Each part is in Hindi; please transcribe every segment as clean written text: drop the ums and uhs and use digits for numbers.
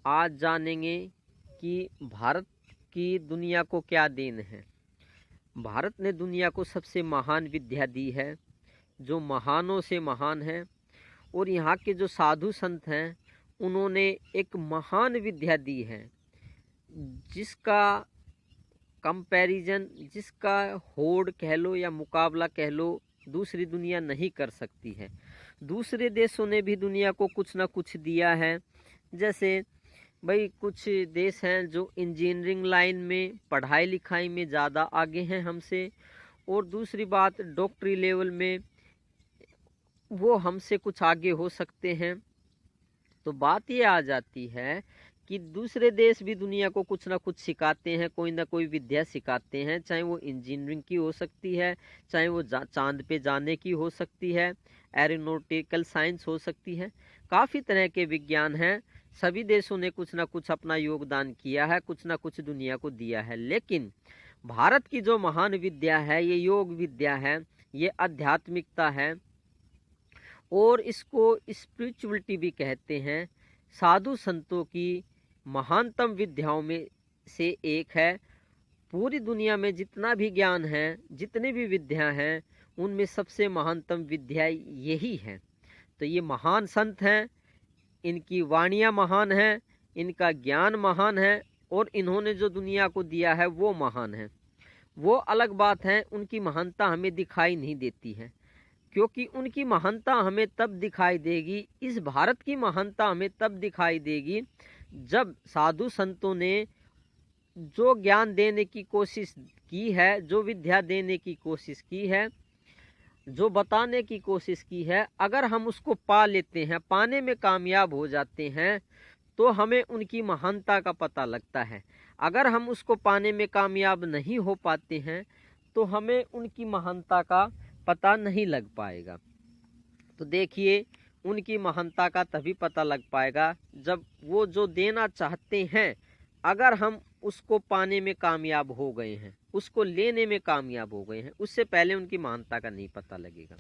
आज जानेंगे कि भारत की दुनिया को क्या देन है। भारत ने दुनिया को सबसे महान विद्या दी है, जो महानों से महान है। और यहाँ के जो साधु संत हैं उन्होंने एक महान विद्या दी है, जिसका कंपैरिजन, जिसका होड़ कह लो या मुकाबला कह लो, दूसरी दुनिया नहीं कर सकती है। दूसरे देशों ने भी दुनिया को कुछ ना कुछ दिया है। जैसे भाई कुछ देश हैं जो इंजीनियरिंग लाइन में, पढ़ाई लिखाई में ज़्यादा आगे हैं हमसे, और दूसरी बात डॉक्टरी लेवल में वो हमसे कुछ आगे हो सकते हैं। तो बात ये आ जाती है कि दूसरे देश भी दुनिया को कुछ ना कुछ सिखाते हैं, कोई ना कोई विद्या सिखाते हैं, चाहे वो इंजीनियरिंग की हो सकती है, चाहे वो चांद पे जाने की हो सकती है, एरोनॉटिकल साइंस हो सकती है। काफ़ी तरह के विज्ञान हैं। सभी देशों ने कुछ ना कुछ अपना योगदान किया है, कुछ ना कुछ दुनिया को दिया है। लेकिन भारत की जो महान विद्या है, ये योग विद्या है, ये आध्यात्मिकता है, और इसको स्पिरिचुअलिटी भी कहते हैं। साधु संतों की महानतम विद्याओं में से एक है। पूरी दुनिया में जितना भी ज्ञान है, जितने भी विद्या हैं, उनमें सबसे महानतम विद्या यही है। तो ये महान संत हैं, इनकी वाणियाँ महान हैं, इनका ज्ञान महान है, और इन्होंने जो दुनिया को दिया है वो महान है। वो अलग बात है, उनकी महानता हमें दिखाई नहीं देती है, क्योंकि उनकी महानता हमें तब दिखाई देगी, इस भारत की महानता हमें तब दिखाई देगी जब साधु संतों ने जो ज्ञान देने की कोशिश की है, जो विद्या देने की कोशिश की है, जो बताने की कोशिश की है, अगर हम उसको पा लेते हैं, पाने में कामयाब हो जाते हैं, तो हमें उनकी महानता का पता लगता है। अगर हम उसको पाने में कामयाब नहीं हो पाते हैं तो हमें उनकी महानता का पता नहीं लग पाएगा। तो देखिए, उनकी महानता का तभी पता लग पाएगा जब वो जो देना चाहते हैं, अगर हम उसको पाने में कामयाब हो गए हैं, उसको लेने में कामयाब हो गए हैं, उससे पहले उनकी महानता का नहीं पता लगेगा।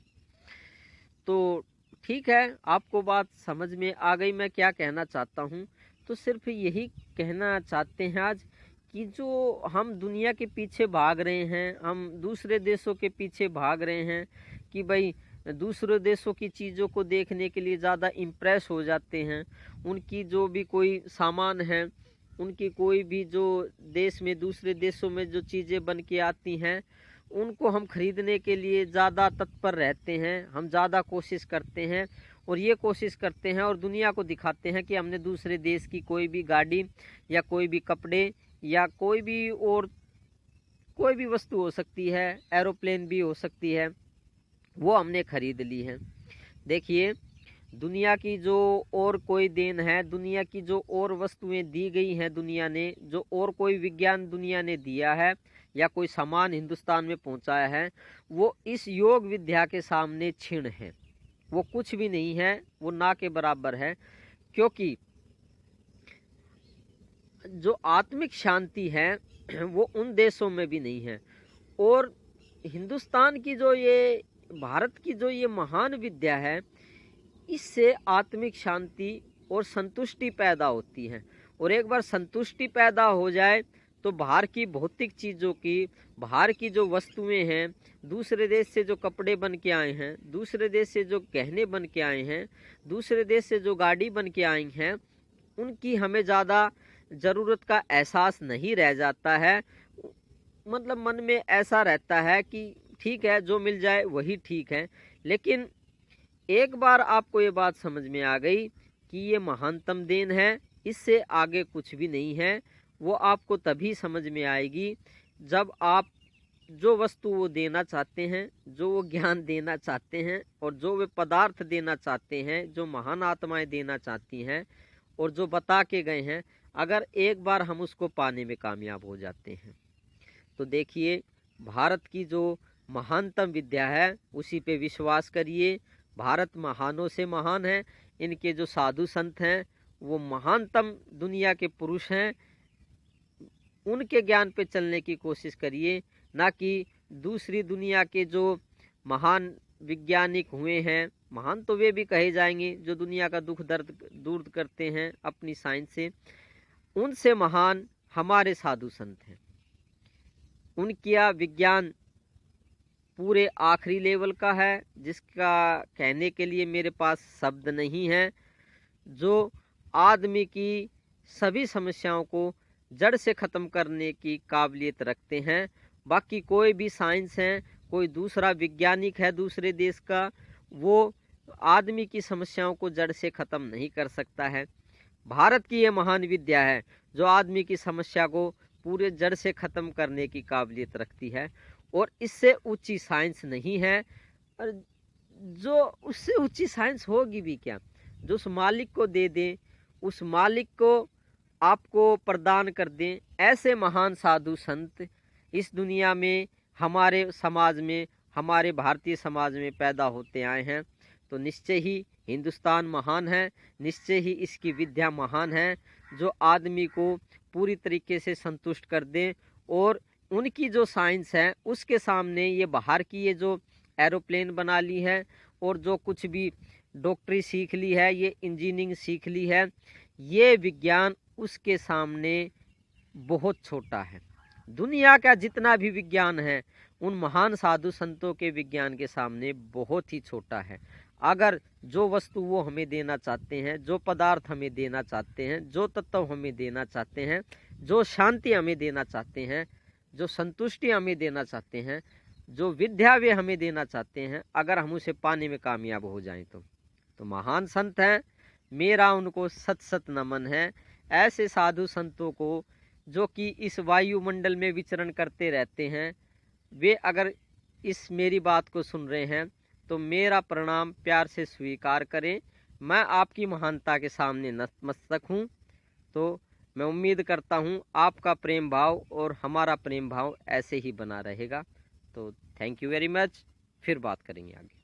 तो ठीक है, आपको बात समझ में आ गई मैं क्या कहना चाहता हूँ। तो सिर्फ यही कहना चाहते हैं आज कि जो हम दुनिया के पीछे भाग रहे हैं, हम दूसरे देशों के पीछे भाग रहे हैं कि भाई दूसरे देशों की चीज़ों को देखने के लिए ज़्यादा इम्प्रेस हो जाते हैं। उनकी जो भी कोई सामान है, उनकी कोई भी जो देश में, दूसरे देशों में जो चीज़ें बन के आती हैं, उनको हम खरीदने के लिए ज़्यादा तत्पर रहते हैं, हम ज़्यादा कोशिश करते हैं, और ये कोशिश करते हैं और दुनिया को दिखाते हैं कि हमने दूसरे देश की कोई भी गाड़ी या कोई भी कपड़े या कोई भी और कोई भी वस्तु हो सकती है, एरोप्लेन भी हो सकती है, वो हमने खरीद ली है। देखिए, दुनिया की जो और कोई देन है, दुनिया की जो और वस्तुएं दी गई हैं दुनिया ने, जो और कोई विज्ञान दुनिया ने दिया है या कोई सामान हिंदुस्तान में पहुंचाया है, वो इस योग विद्या के सामने क्षीण है। वो कुछ भी नहीं है, वो ना के बराबर है। क्योंकि जो आत्मिक शांति है वो उन देशों में भी नहीं है। और हिंदुस्तान की जो ये, भारत की जो ये महान विद्या है, इससे आत्मिक शांति और संतुष्टि पैदा होती है। और एक बार संतुष्टि पैदा हो जाए तो बाहर की भौतिक चीज़ों की, बाहर की जो वस्तुएं हैं, दूसरे देश से जो कपड़े बन के आए हैं, दूसरे देश से जो गहने बन के आए हैं, दूसरे देश से जो गाड़ी बन के आई हैं, उनकी हमें ज़्यादा ज़रूरत का एहसास नहीं रह जाता है। मतलब मन में ऐसा रहता है कि ठीक है, जो मिल जाए वही ठीक है। लेकिन एक बार आपको ये बात समझ में आ गई कि ये महानतम देन है, इससे आगे कुछ भी नहीं है, वो आपको तभी समझ में आएगी जब आप जो वस्तु वो देना चाहते हैं, जो वो ज्ञान देना चाहते हैं, और जो वे पदार्थ देना चाहते हैं, जो महान आत्माएं देना चाहती हैं और जो बता के गए हैं, अगर एक बार हम उसको पाने में कामयाब हो जाते हैं, तो देखिए, भारत की जो महानतम विद्या है उसी पे विश्वास करिए। भारत महानों से महान है। इनके जो साधु संत हैं वो महानतम दुनिया के पुरुष हैं। उनके ज्ञान पे चलने की कोशिश करिए, ना कि दूसरी दुनिया के जो महान वैज्ञानिक हुए हैं, महान तो वे भी कहे जाएंगे जो दुनिया का दुख दर्द दूर करते हैं अपनी साइंस से। उनसे महान हमारे साधु संत हैं। उनका विज्ञान पूरे आखिरी लेवल का है, जिसका कहने के लिए मेरे पास शब्द नहीं है। जो आदमी की सभी समस्याओं को जड़ से ख़त्म करने की काबिलियत रखते हैं। बाकी कोई भी साइंस है, कोई दूसरा वैज्ञानिक है दूसरे देश का, वो आदमी की समस्याओं को जड़ से ख़त्म नहीं कर सकता है। भारत की ये महान विद्या है जो आदमी की समस्या को पूरे जड़ से ख़त्म करने की काबिलियत रखती है, और इससे ऊंची साइंस नहीं है। और जो उससे ऊंची साइंस होगी भी क्या, जो उस मालिक को दे दें, उस मालिक को आपको प्रदान कर दें। ऐसे महान साधु संत इस दुनिया में, हमारे समाज में, हमारे भारतीय समाज में पैदा होते आए हैं। तो निश्चय ही हिंदुस्तान महान है, निश्चय ही इसकी विद्या महान है जो आदमी को पूरी तरीके से संतुष्ट कर दें। और उनकी जो साइंस है उसके सामने ये बाहर की ये जो एरोप्लेन बना ली है, और जो कुछ भी डॉक्टरी सीख ली है, ये इंजीनियरिंग सीख ली है, ये विज्ञान उसके सामने बहुत छोटा है। दुनिया का जितना भी विज्ञान है उन महान साधु संतों के विज्ञान के सामने बहुत ही छोटा है। अगर जो वस्तु वो हमें देना चाहते हैं, जो पदार्थ हमें देना चाहते हैं, जो तत्व हमें देना चाहते हैं, जो शांति हमें देना चाहते हैं, जो संतुष्टि हमें देना चाहते हैं, जो विद्या वे हमें देना चाहते हैं, अगर हम उसे पाने में कामयाब हो जाएं तो महान संत हैं। मेरा उनको सत सत नमन है। ऐसे साधु संतों को जो कि इस वायुमंडल में विचरण करते रहते हैं, वे अगर इस मेरी बात को सुन रहे हैं तो मेरा प्रणाम प्यार से स्वीकार करें। मैं आपकी महानता के सामने नतमस्तक हूँ। तो मैं उम्मीद करता हूँ आपका प्रेम भाव और हमारा प्रेम भाव ऐसे ही बना रहेगा। तो थैंक यू वेरी मच। फिर बात करेंगे आगे।